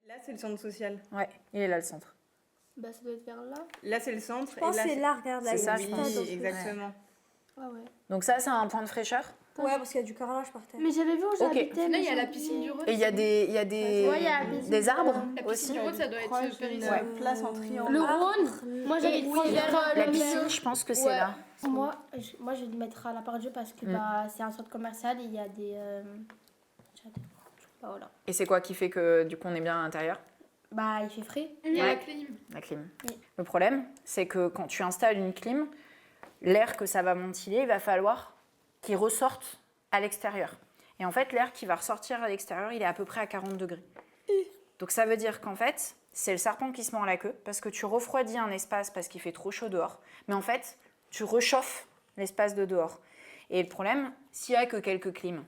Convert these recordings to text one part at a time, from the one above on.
Là, c'est le centre social. Ouais, il est là le centre. Bah, ça doit être vers là. Là, c'est le centre. Je pense et là, que c'est là, regarde, là. C'est il y a ça, le je stade, pense. en plus. Exactement. Ah ouais. Donc ça, c'est un point de fraîcheur. Ouais, parce qu'il y a du carrelage par terre. Mais j'avais vu où j'habitais. Là, mais il y a la j'ai piscine du oublié. Rhône. Et il y a des, Ouais, il y a la piscine des du arbres Rhône. La aussi. piscine du Rhône, ça doit être Proche Péris. d'une place en triangle. Le Rhône, moi j'avais Et pris vers la le piscine, je pense que c'est Ouais. là. Moi, je vais le mettre à la part de Dieu parce que bah, c'est un centre commercial et il y a des. Bah, voilà. Et c'est quoi qui fait que du coup on est bien à l'intérieur? Bah, il fait frais. Il y a Ouais. la clim. La clim. Oui. Le problème, c'est que quand tu installes une clim, l'air que ça va ventiler, il va falloir qu'il ressorte à l'extérieur. Et en fait, l'air qui va ressortir à l'extérieur, il est à peu près à 40 degrés. Donc ça veut dire qu'en fait, c'est le serpent qui se mord la queue parce que tu refroidis un espace parce qu'il fait trop chaud dehors. Mais en fait, tu réchauffes l'espace de dehors. Et le problème, s'il n'y a que quelques clims,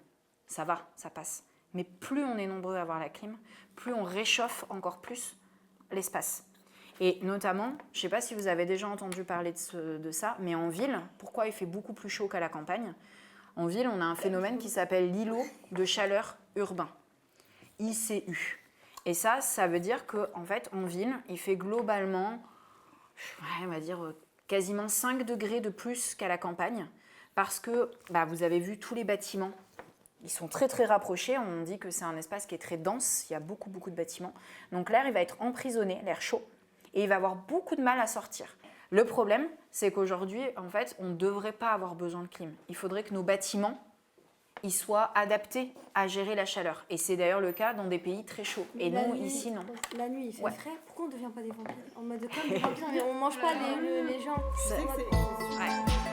ça va, ça passe. Mais plus on est nombreux à avoir la clim, plus on réchauffe encore plus l'espace. Et notamment, je ne sais pas si vous avez déjà entendu parler de ça, mais en ville, pourquoi il fait beaucoup plus chaud qu'à la campagne? En ville, on a un phénomène qui s'appelle l'îlot de chaleur urbain, ICU. Et ça veut dire qu'en fait, en ville, il fait globalement, on va dire, quasiment 5 degrés de plus qu'à la campagne, parce que vous avez vu tous les bâtiments. Ils sont très très rapprochés, on dit que c'est un espace qui est très dense, il y a beaucoup de bâtiments. Donc l'air, il va être emprisonné, l'air chaud, et il va avoir beaucoup de mal à sortir. Le problème, c'est qu'aujourd'hui, en fait, on ne devrait pas avoir besoin de clim. Il faudrait que nos bâtiments ils soient adaptés à gérer la chaleur. Et c'est d'ailleurs le cas dans des pays très chauds. Et nous, ici, non. La nuit, il fait Ouais. frais. Pourquoi on ne devient pas des vampires? En mode comme des vampires, mais on ne mange pas les gens. C'est- En mode-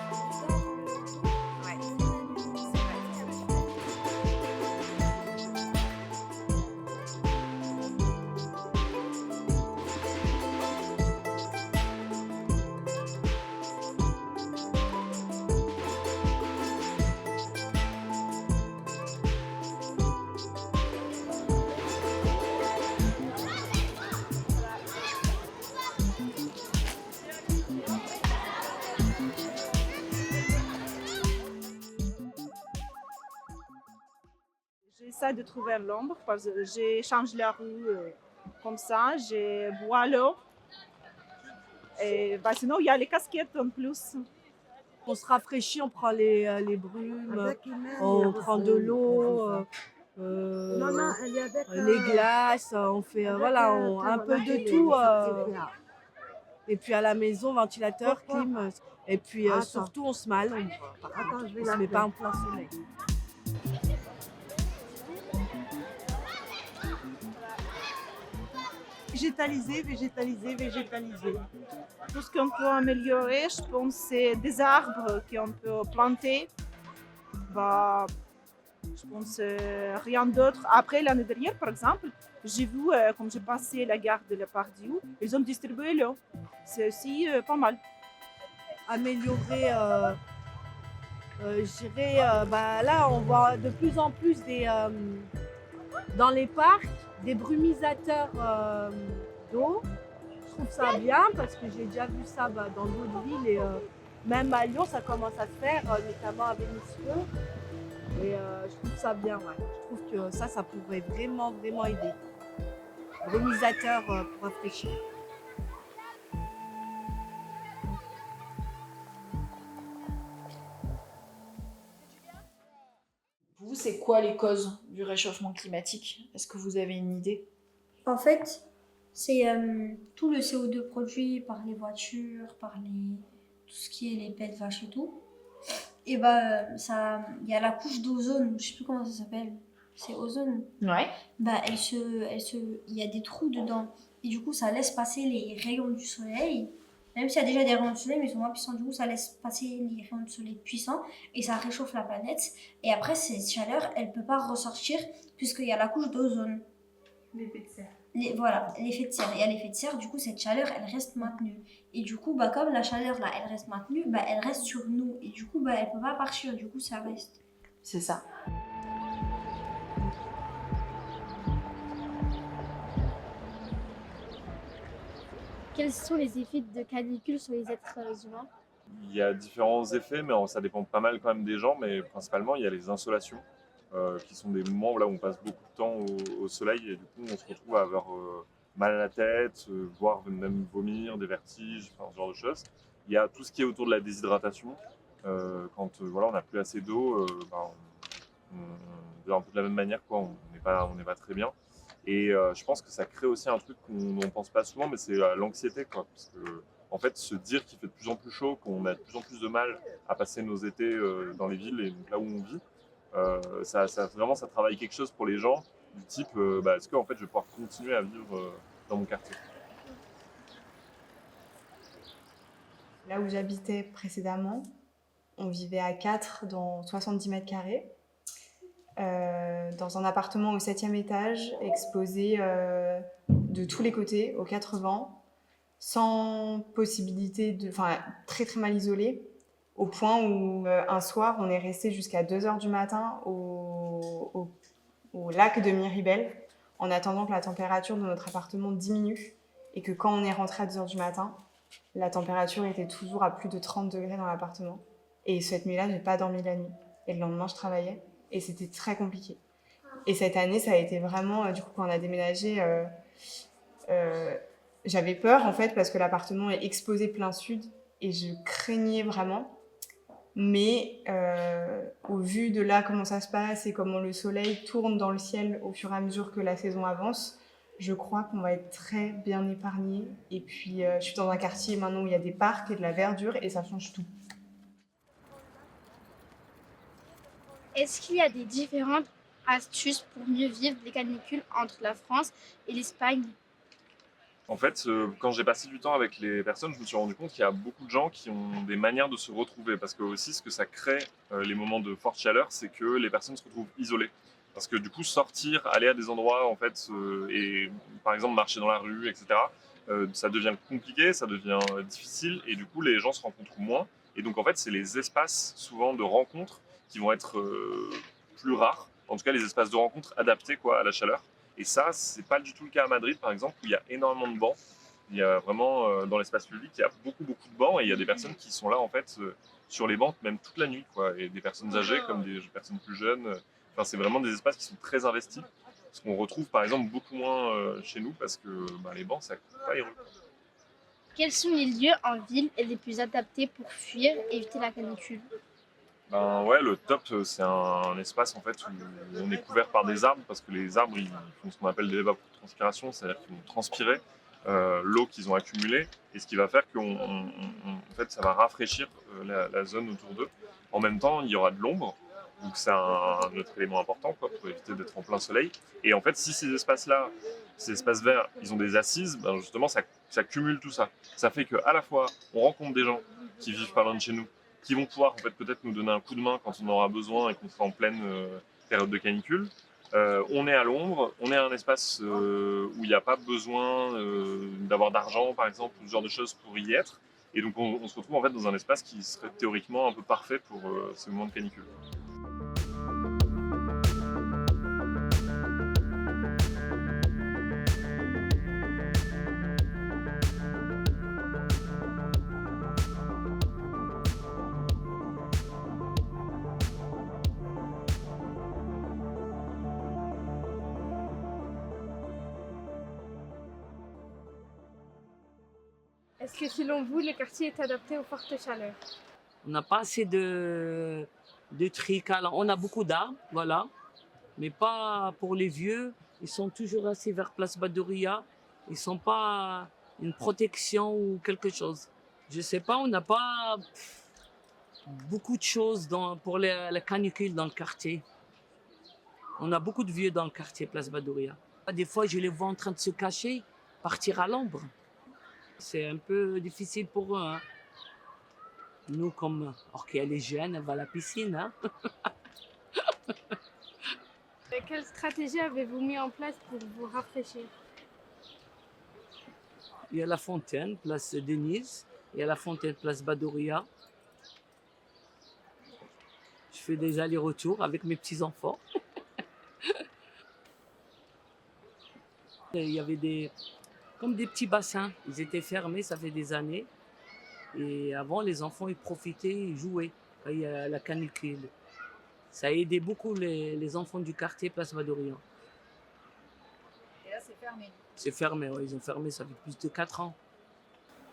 J'essaie de trouver l'ombre parce que j'ai changé la rue comme ça, j'ai bois l'eau. Et sinon, il y a les casquettes en plus. On se rafraîchit, on prend les brumes, on prend de l'eau, les glaces, on fait un peu de tout. Et puis à la maison, ventilateur, clim. Et puis surtout, on se male. On ne se met pas en plein soleil. Végétaliser, végétaliser, végétaliser. Tout ce qu'on peut améliorer, je pense, c'est des arbres qu'on peut planter. Je pense rien d'autre. Après, l'année dernière, par exemple, j'ai vu, comme j'ai passé la gare de la Pardieu, ils ont distribué l'eau. C'est aussi pas mal. Améliorer, je dirais, là, on voit de plus en plus dans les parcs des brumisateurs d'eau. Je trouve ça bien parce que j'ai déjà vu ça dans d'autres villes et même à Lyon, ça commence à se faire, notamment à Vénissieux. Et je trouve ça bien, ouais. Je trouve que ça pourrait vraiment aider. Brumisateur pour rafraîchir. Vous, c'est quoi les causes du réchauffement climatique? Est-ce que vous avez une idée? En fait, c'est tout le CO2 produit par les voitures, tout ce qui est les pets de vache et tout. Et il y a la couche d'ozone, je sais plus comment ça s'appelle, c'est ozone. Ouais. Il y a des trous dedans. Et du coup, ça laisse passer les rayons du soleil. Même s'il y a déjà des rayons du soleil, mais ils sont moins puissants, du coup, ça laisse passer les rayons du soleil puissants et ça réchauffe la planète. Et après, cette chaleur, elle peut pas ressortir puisqu'il y a la couche d'ozone. L'effet de serre. Voilà, l'effet de serre. Et à l'effet de serre, du coup, cette chaleur, elle reste maintenue. Et du coup, comme la chaleur, là, elle reste maintenue, elle reste sur nous. Et du coup, elle peut pas partir. Du coup, ça reste. C'est ça. Quels sont les effets de canicule sur les êtres humains? Il y a différents effets, mais ça dépend pas mal quand même des gens. Mais principalement, il y a les insolations. qui sont des moments là où on passe beaucoup de temps au soleil et du coup on se retrouve à avoir mal à la tête, voire même vomir, des vertiges, enfin, ce genre de choses. Il y a tout ce qui est autour de la déshydratation. Quand voilà, on n'a plus assez d'eau, on un peu de la même manière, quoi, on n'est pas très bien. Et je pense que ça crée aussi un truc qu'on ne pense pas souvent, mais c'est l'anxiété, quoi. Parce que, en fait, se dire qu'il fait de plus en plus chaud, qu'on a de plus en plus de mal à passer nos étés dans les villes et donc là où on vit, vraiment, ça travaille quelque chose pour les gens du type est-ce que en fait, je vais pouvoir continuer à vivre dans mon quartier. Là où j'habitais précédemment, on vivait à 4 dans 70 mètres carrés, dans un appartement au 7e étage, exposé de tous les côtés, aux 4 vents, sans possibilité de... Enfin, très très mal isolé, au point où un soir, on est resté jusqu'à 2h du matin au lac de Miribel, en attendant que la température de notre appartement diminue, et que quand on est rentré à 2h du matin, la température était toujours à plus de 30 degrés dans l'appartement. Et cette nuit-là, j'ai pas dormi la nuit. Et le lendemain, je travaillais. Et c'était très compliqué. Et cette année, ça a été vraiment... du coup, quand on a déménagé, j'avais peur, en fait, parce que l'appartement est exposé plein sud. Et je craignais vraiment. Mais au vu de là, comment ça se passe et comment le soleil tourne dans le ciel au fur et à mesure que la saison avance, je crois qu'on va être très bien épargné. Et puis, je suis dans un quartier maintenant où il y a des parcs et de la verdure et ça change tout. Est-ce qu'il y a des différentes astuces pour mieux vivre les canicules entre la France et l'Espagne? En fait, quand j'ai passé du temps avec les personnes, je me suis rendu compte qu'il y a beaucoup de gens qui ont des manières de se retrouver. Parce que aussi, ce que ça crée, les moments de forte chaleur, c'est que les personnes se retrouvent isolées. Parce que du coup, sortir, aller à des endroits, en fait, et par exemple marcher dans la rue, etc., ça devient compliqué, ça devient difficile, et du coup, les gens se rencontrent moins. Et donc, en fait, c'est les espaces, souvent, de rencontres qui vont être plus rares. En tout cas, les espaces de rencontres adaptés, quoi, à la chaleur. Et ça, c'est pas du tout le cas à Madrid, par exemple, où il y a énormément de bancs. Il y a vraiment, dans l'espace public, il y a beaucoup de bancs et il y a des personnes qui sont là, en fait, sur les bancs, même toute la nuit, quoi. Et des personnes âgées comme des personnes plus jeunes. Enfin, c'est vraiment des espaces qui sont très investis. Ce qu'on retrouve, par exemple, beaucoup moins chez nous parce que les bancs, ça coûte pas les rues. Quels sont les lieux en ville les plus adaptés pour fuir et éviter la canicule? Ouais, le top, c'est un espace en fait où on est couvert par des arbres parce que les arbres ils font ce qu'on appelle de l'évapotranspiration, c'est-à-dire qu'ils vont transpirer l'eau qu'ils ont accumulée et ce qui va faire que en fait, ça va rafraîchir la zone autour d'eux. En même temps, il y aura de l'ombre, donc c'est un autre élément important quoi, pour éviter d'être en plein soleil. Et en fait, si ces espaces-là, ces espaces verts, ils ont des assises, justement, ça cumule tout ça. Ça fait qu'à la fois, on rencontre des gens qui vivent pas loin de chez nous, qui vont pouvoir en fait, peut-être nous donner un coup de main quand on aura besoin et qu'on sera en pleine période de canicule. On est à l'ombre, on est à un espace où il n'y a pas besoin d'avoir d'argent, par exemple, ou ce genre de choses pour y être. Et donc on se retrouve en fait dans un espace qui serait théoriquement un peu parfait pour ces moments de canicule. Est-ce que selon vous, le quartier est adapté aux fortes chaleurs? On n'a pas assez de tricales. On a beaucoup d'arbres, voilà, mais pas pour les vieux. Ils sont toujours assis vers Place Badoria. Ils ne sont pas une protection ou quelque chose. Je ne sais pas, on n'a pas beaucoup de choses pour la canicule dans le quartier. On a beaucoup de vieux dans le quartier Place Badoria. Des fois, je les vois en train de se cacher, partir à l'ombre. C'est un peu difficile pour eux. Hein. Nous, comme elle est jeune, elle va à la piscine. Hein. Quelle stratégie avez-vous mis en place pour vous rafraîchir? Il y a la fontaine, place Denise. Il y a la fontaine, place Badoria. Je fais des allers-retours avec mes petits-enfants. Il y avait comme des petits bassins. Ils étaient fermés, ça fait des années. Et avant, les enfants, ils profitaient, ils jouaient quand il y a la canicule. Ça a aidé beaucoup les enfants du quartier Place Badoria. Et là, c'est fermé. C'est fermé, ouais, ils ont fermé, ça fait plus de 4 ans.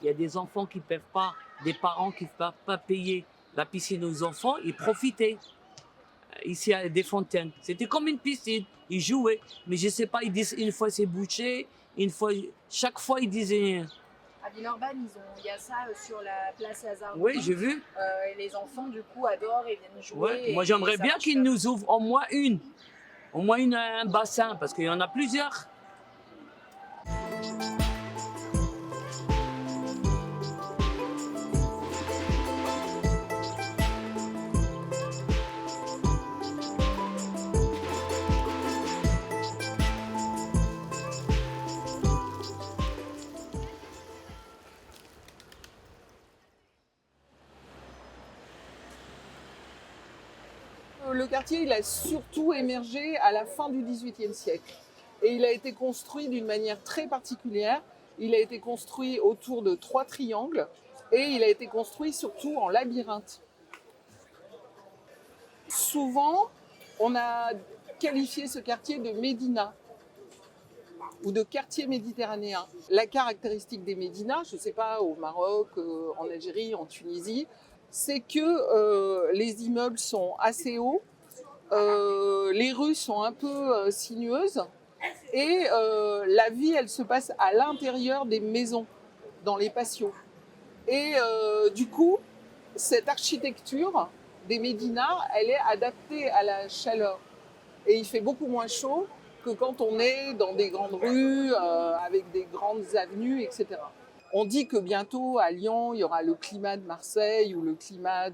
Il y a des enfants qui ne peuvent pas, des parents qui ne peuvent pas payer la piscine aux enfants, ils profitaient. Ici à des fontaines. C'était comme une piscine. Ils jouaient. Mais je ne sais pas, ils disent une fois c'est bouché, chaque fois ils disaient. À Villeurbanne, il y a ça sur la place Lazare. Oui, j'ai vu. Et les enfants, du coup, adorent et viennent jouer. Ouais. Moi, j'aimerais bien qu'ils nous ouvrent au moins une. Au moins un bassin, parce qu'il y en a plusieurs. Le quartier, il a surtout émergé à la fin du XVIIIe siècle. Et il a été construit d'une manière très particulière. Il a été construit autour de 3 triangles et il a été construit surtout en labyrinthe. Souvent, on a qualifié ce quartier de médina ou de quartier méditerranéen. La caractéristique des médinas, je ne sais pas, au Maroc, en Algérie, en Tunisie, c'est que les immeubles sont assez hauts, les rues sont un peu sinueuses et la vie, elle se passe à l'intérieur des maisons, dans les patios. Et du coup, cette architecture des médinas, elle est adaptée à la chaleur. Et il fait beaucoup moins chaud que quand on est dans des grandes rues, avec des grandes avenues, etc. On dit que bientôt, à Lyon, il y aura le climat de Marseille ou le climat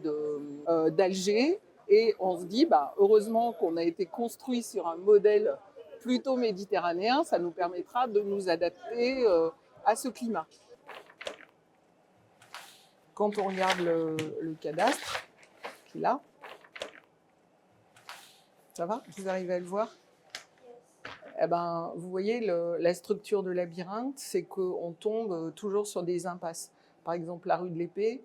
d'Alger. Et on se dit, heureusement qu'on a été construit sur un modèle plutôt méditerranéen, ça nous permettra de nous adapter à ce climat. Quand on regarde le cadastre, qui est là, ça va? Vous arrivez à le voir? Eh ben, vous voyez, la structure de labyrinthe, c'est qu'on tombe toujours sur des impasses. Par exemple, la rue de l'Épée,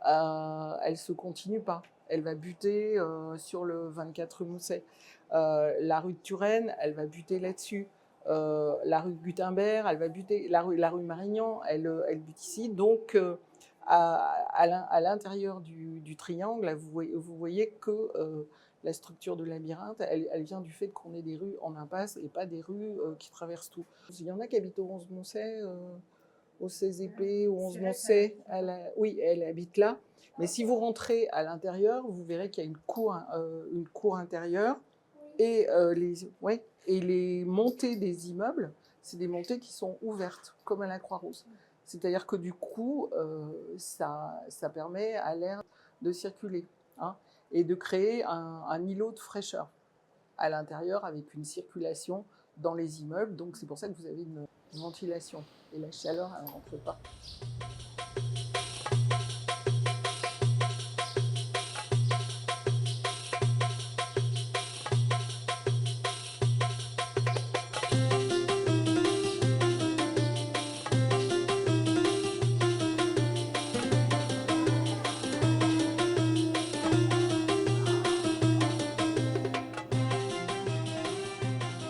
elle ne se continue pas. Elle va buter sur le 24 rue Mousset. La rue de Turenne, elle va buter là-dessus. La rue de Gutenberg, elle va buter. La rue Marignan, elle bute ici. Donc, à l'intérieur du triangle, là, vous voyez que la structure de labyrinthe, elle vient du fait qu'on ait des rues en impasse et pas des rues qui traversent tout. Il y en a qui habitent au 11 Moncey, au 16 épées, au 11 Moncey. Oui, elle habite là. Mais si vous rentrez à l'intérieur, vous verrez qu'il y a une cour intérieure et les montées des immeubles, c'est des montées qui sont ouvertes, comme à la Croix-Rousse. C'est-à-dire que du coup, ça permet à l'air de circuler, hein, et de créer un îlot de fraîcheur à l'intérieur avec une circulation dans les immeubles. Donc c'est pour ça que vous avez une ventilation et la chaleur, elle ne rentre pas.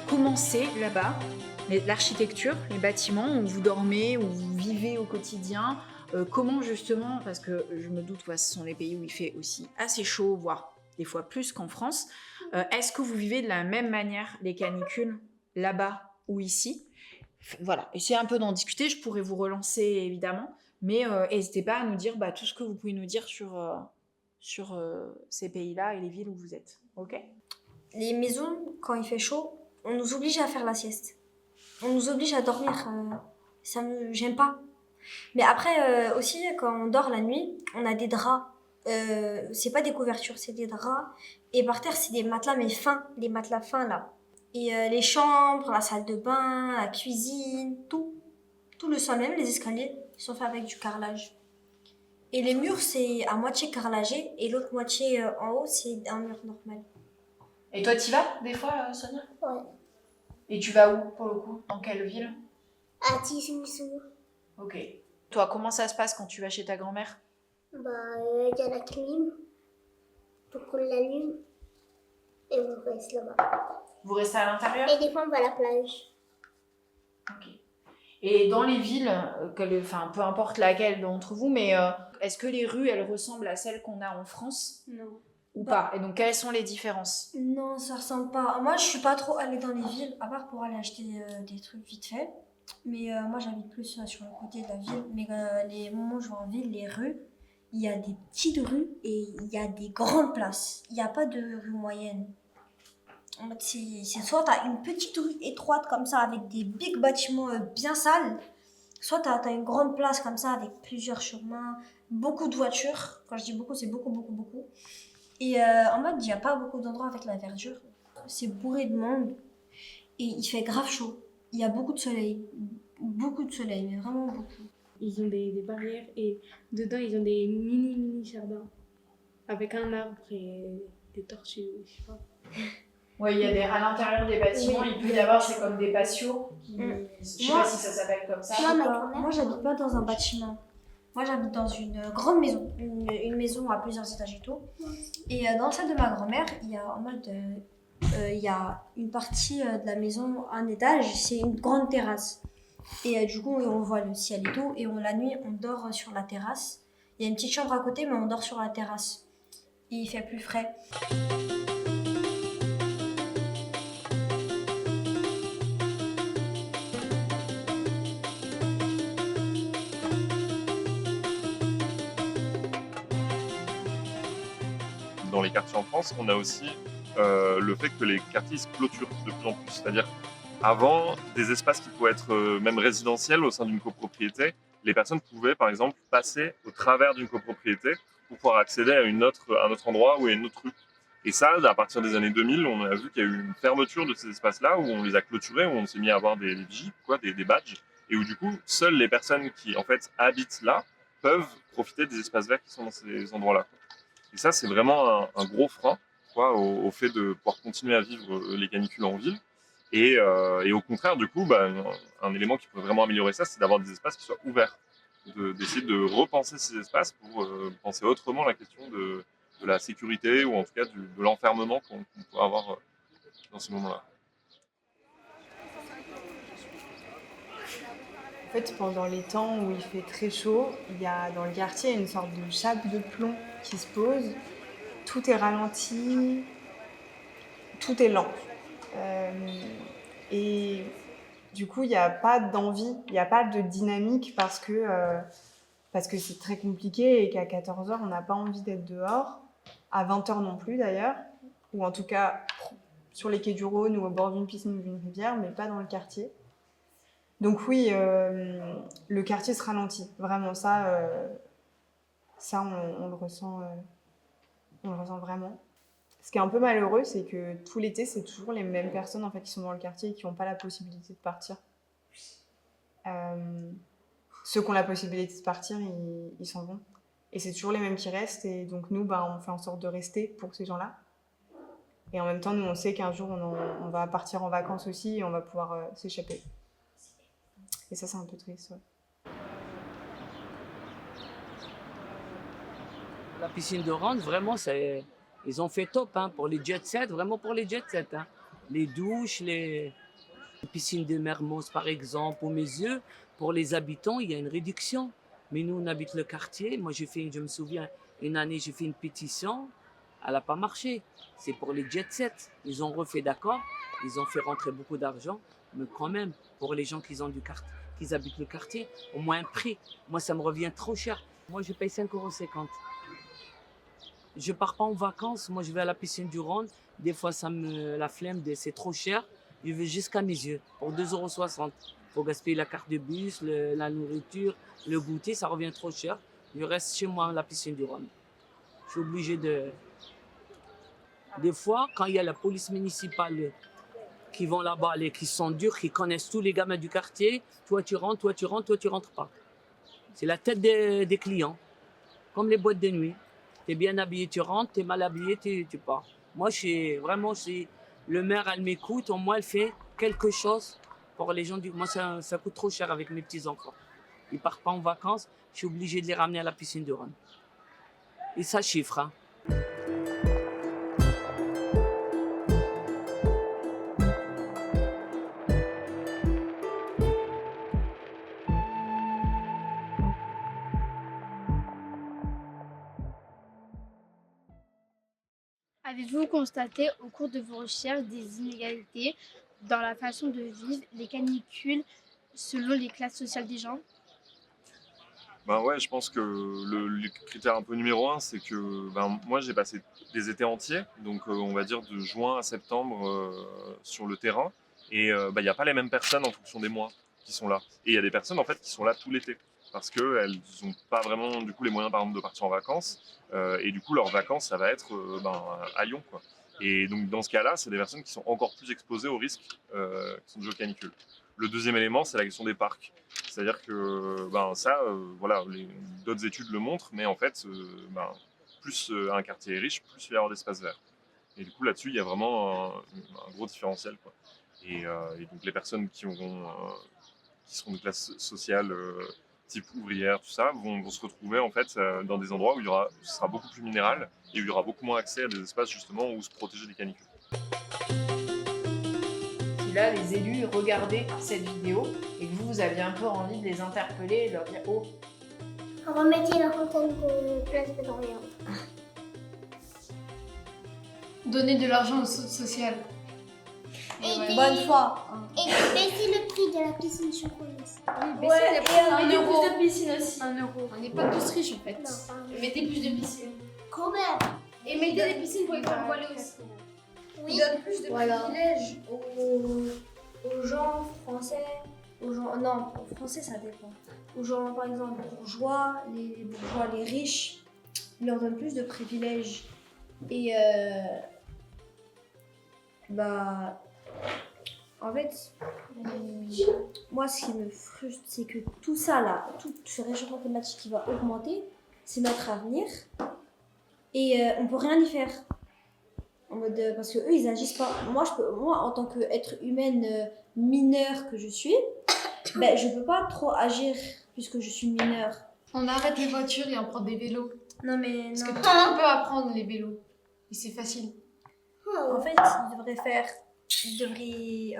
Comment c'est là-bas, l'architecture, les bâtiments où vous dormez, où vous vivez au quotidien, comment justement, parce que je me doute que ce sont les pays où il fait aussi assez chaud, voire des fois plus qu'en France, est-ce que vous vivez de la même manière les canicules là-bas ou ici? Voilà, essayez un peu d'en discuter, je pourrais vous relancer évidemment, mais n'hésitez pas à nous dire tout ce que vous pouvez nous dire sur ces pays-là et les villes où vous êtes, ok? Les maisons, quand il fait chaud, on nous oblige à faire la sieste. On nous oblige à dormir. J'aime pas. Mais après, aussi, quand on dort la nuit, on a des draps. C'est pas des couvertures, c'est des draps. Et par terre, c'est des matelas, mais fins. Les matelas fins, là. Et les chambres, la salle de bain, la cuisine, tout. Tout le sol, même les escaliers, ils sont faits avec du carrelage. Et les murs, c'est à moitié carrelagé. Et l'autre moitié en haut, c'est un mur normal. Et toi, t'y vas des fois, Sonia? Ouais. Et tu vas où, pour le coup? Dans quelle ville? À Tizi-Ouzou. Ok. Toi, comment ça se passe quand tu vas chez ta grand-mère? Il y a la clim. Donc on l'allume. Et on reste là-bas. Vous restez à l'intérieur? Et des fois, on va à la plage. Ok. Et dans les villes, enfin, peu importe laquelle d'entre vous, mais est-ce que les rues, elles ressemblent à celles qu'on a en France? Non. Ou pas? Et donc, quelles sont les différences? Non, ça ressemble pas. Moi, je suis pas trop allée dans les villes, à part pour aller acheter des trucs vite fait. Mais moi, j'habite plus sur le côté de la ville. Mais les moments où je vais en ville, les rues, il y a des petites rues et il y a des grandes places. Il n'y a pas de rue moyenne. En fait, c'est soit tu as une petite rue étroite comme ça avec des big bâtiments bien sales, soit tu as une grande place comme ça avec plusieurs chemins, beaucoup de voitures. Quand je dis beaucoup, c'est beaucoup, beaucoup, beaucoup. Et en mode, il n'y a pas beaucoup d'endroits avec la verdure. C'est bourré de monde et il fait grave chaud. Il y a beaucoup de soleil, mais vraiment beaucoup. Ils ont des barrières et dedans, ils ont des mini jardins avec un arbre et des tortues, je sais pas. Ouais, il y a à l'intérieur des bâtiments, il peut y avoir, c'est comme des patios. Je sais pas si ça s'appelle comme ça. Moi, j'habite pas dans un bâtiment. Moi, j'habite dans une grande maison, une maison à plusieurs étages et tout. Et dans celle de ma grand-mère, il y a en mode, il y a une partie de la maison, un étage, c'est une grande terrasse. Et du coup, on voit le ciel et tout. Et la nuit, on dort sur la terrasse. Il y a une petite chambre à côté, mais on dort sur la terrasse. Et il fait plus frais. Dans les quartiers en France, on a aussi le fait que les quartiers se clôturent de plus en plus. C'est-à-dire, avant, des espaces qui pouvaient être même résidentiels au sein d'une copropriété, les personnes pouvaient, par exemple, passer au travers d'une copropriété pour pouvoir accéder à un autre endroit ou à une autre rue. Et ça, à partir des années 2000, on a vu qu'il y a eu une fermeture de ces espaces-là, où on les a clôturés, où on s'est mis à avoir des vigies, des badges, et où du coup, seules les personnes qui en fait habitent là peuvent profiter des espaces verts qui sont dans ces endroits-là. Et ça, c'est vraiment un gros frein au fait de pouvoir continuer à vivre les canicules en ville. Et au contraire, du coup, un élément qui pourrait vraiment améliorer ça, c'est d'avoir des espaces qui soient ouverts, d'essayer de repenser ces espaces pour penser autrement la question de la sécurité ou en tout cas de l'enfermement qu'on peut avoir dans ces moments-là. En fait, pendant les temps où il fait très chaud, il y a dans le quartier une sorte de chape de plomb qui se pose. Tout est ralenti, tout est lent. Et du coup, il n'y a pas d'envie, il n'y a pas de dynamique parce que c'est très compliqué et qu'à 14h, on n'a pas envie d'être dehors. À 20h non plus d'ailleurs, ou en tout cas sur les quais du Rhône ou au bord d'une piscine ou d'une rivière, mais pas dans le quartier. Donc oui, le quartier se ralentit. Vraiment, ça on le ressent vraiment. Ce qui est un peu malheureux, c'est que tout l'été, c'est toujours les mêmes personnes en fait, qui sont dans le quartier et qui n'ont pas la possibilité de partir. Ceux qui ont la possibilité de partir, ils s'en vont. Et c'est toujours les mêmes qui restent. Et donc nous, on fait en sorte de rester pour ces gens-là. Et en même temps, nous, on sait qu'un jour, on va partir en vacances aussi et on va pouvoir s'échapper. Et ça, c'est un peu triste. Ouais. La piscine de Rande, vraiment, ils ont fait top pour les jet set, vraiment pour les jet set. Les douches, les piscines de Mermoz, par exemple, aux mes yeux, pour les habitants, il y a une réduction. Mais nous, on habite le quartier. Moi, je me souviens, une année, j'ai fait une pétition. Elle n'a pas marché. C'est pour les jet set. Ils ont refait d'accord. Ils ont fait rentrer beaucoup d'argent. Mais quand même, pour les gens qui habitent le quartier, au moins un prix. Moi, ça me revient trop cher. Moi, je paye 5,50 €. Je ne pars pas en vacances. Moi, je vais à la piscine du Rhône. Des fois, la flemme, c'est trop cher. Je vais jusqu'à mes yeux pour 2,60 €. Il faut gaspiller la carte de bus, la nourriture, le goûter. Ça revient trop cher. Je reste chez moi à la piscine du Rhône. Je suis obligé de... Des fois, quand il y a la police municipale qui vont là-bas, qui sont durs, qui connaissent tous les gamins du quartier, toi tu rentres, toi tu rentres, toi tu rentres pas. C'est la tête des clients, comme les boîtes de nuit. Tu es bien habillé, tu rentres, tu es mal habillé, tu pars. Moi, le maire, elle m'écoute, au moins elle fait quelque chose pour les gens. Moi, ça coûte trop cher avec mes petits-enfants. Ils partent pas en vacances, je suis obligé de les ramener à la piscine de Rhône. Et ça chiffre. Avez-vous constaté au cours de vos recherches des inégalités dans la façon de vivre les canicules selon les classes sociales des gens? Ben ouais, je pense que le critère un peu numéro un, c'est que moi j'ai passé des étés entiers, donc on va dire de juin à septembre sur le terrain, et il n'y a pas les mêmes personnes en fonction des mois qui sont là. Et il y a des personnes en fait qui sont là tout l'été, parce qu'elles n'ont pas vraiment du coup les moyens par exemple de partir en vacances, et du coup leurs vacances ça va être à Lyon, quoi. Et donc dans ce cas-là, c'est des personnes qui sont encore plus exposées aux risques qui sont dus aux canicules. Le deuxième élément, c'est la question des parcs. C'est-à-dire que voilà, d'autres études le montrent, mais en fait, plus un quartier est riche, plus il va y avoir d'espace vert. Et du coup, là-dessus, il y a vraiment un gros différentiel, quoi. Et donc, les personnes qui seront de classe sociale type ouvrière, tout ça, vont se retrouver en fait dans des endroits où ce sera beaucoup plus minéral et où il y aura beaucoup moins accès à des espaces justement où se protéger des canicules. Si là, les élus regardaient cette vidéo et que vous aviez un peu envie de les interpeller et de leur dire « Oh, Remettez la fontaine de Place Badoria. Donner de l'argent aux sociales. Bonne foi. Et baisser le prix de la piscine chocolat. Ouais, et mettez €1. plus de piscines aussi. 1 euro. On n'est pas tous riches en fait. Non, pardon. Et mettez plus de piscines. Quand même. Et mettez des piscines pour les femmes voilées aussi. Oui. Ils donnent plus de privilèges aux gens français, aux gens, non, aux français ça dépend. Aux gens, par exemple, bourgeois, les riches, ils leur donnent plus de privilèges. Et en fait, moi ce qui me frustre, c'est que tout ça là, tout ce réchauffement climatique qui va augmenter, c'est notre avenir. Et on peut rien y faire. En mode, parce que eux ils agissent pas. Moi en tant qu'être humaine mineure que je suis, je peux pas trop agir puisque je suis mineure. On arrête les voitures et on prend des vélos. Non mais Parce non. que tout le monde peut apprendre les vélos. Et c'est facile. En fait, en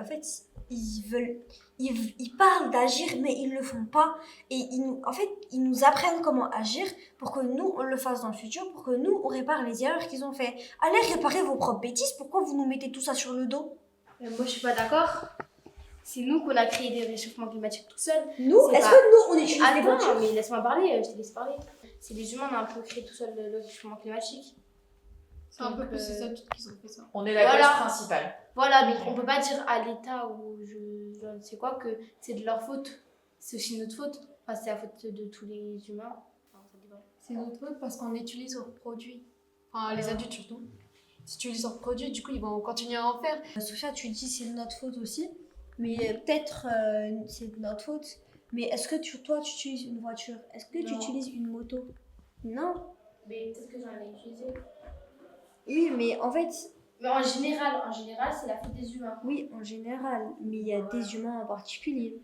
fait, ils parlent d'agir, mais ils le font pas. Et ils nous apprennent comment agir pour que nous, on le fasse dans le futur, pour que nous, on répare les erreurs qu'ils ont fait. Allez réparer vos propres bêtises, pourquoi vous nous mettez tout ça sur le dos? Moi, je suis pas d'accord. C'est nous qu'on a créé des réchauffements climatiques tout seuls. Nous, C'est est-ce pas- que nous, on utilise Ah des non, voitures? mais laisse-moi parler, je te laisse parler. C'est les humains, on a un peu créé tout seul le réchauffement climatique. C'est un peu Donc, plus ces adultes qui ont fait ça. on est la Voilà. cause principale. Voilà, mais on peut pas dire à l'État ou je ne sais quoi que c'est de leur faute. C'est aussi notre faute. Enfin, c'est la faute de tous les humains. Enfin, ça dépend. C'est notre faute parce qu'on utilise leurs produits. Enfin, les adultes surtout. Ils utilisent leurs produits, du coup, ils vont continuer à en faire. Sophia, tu dis c'est de notre faute aussi, mais peut-être c'est de notre faute. Mais est-ce que toi, tu utilises une voiture? Est-ce que tu Non. utilises une moto? Non. Mais peut-être que j'en ai utilisé. Oui, mais en fait, Mais en général, c'est la faute des humains. oui, en général, mais il y a des humains en particulier.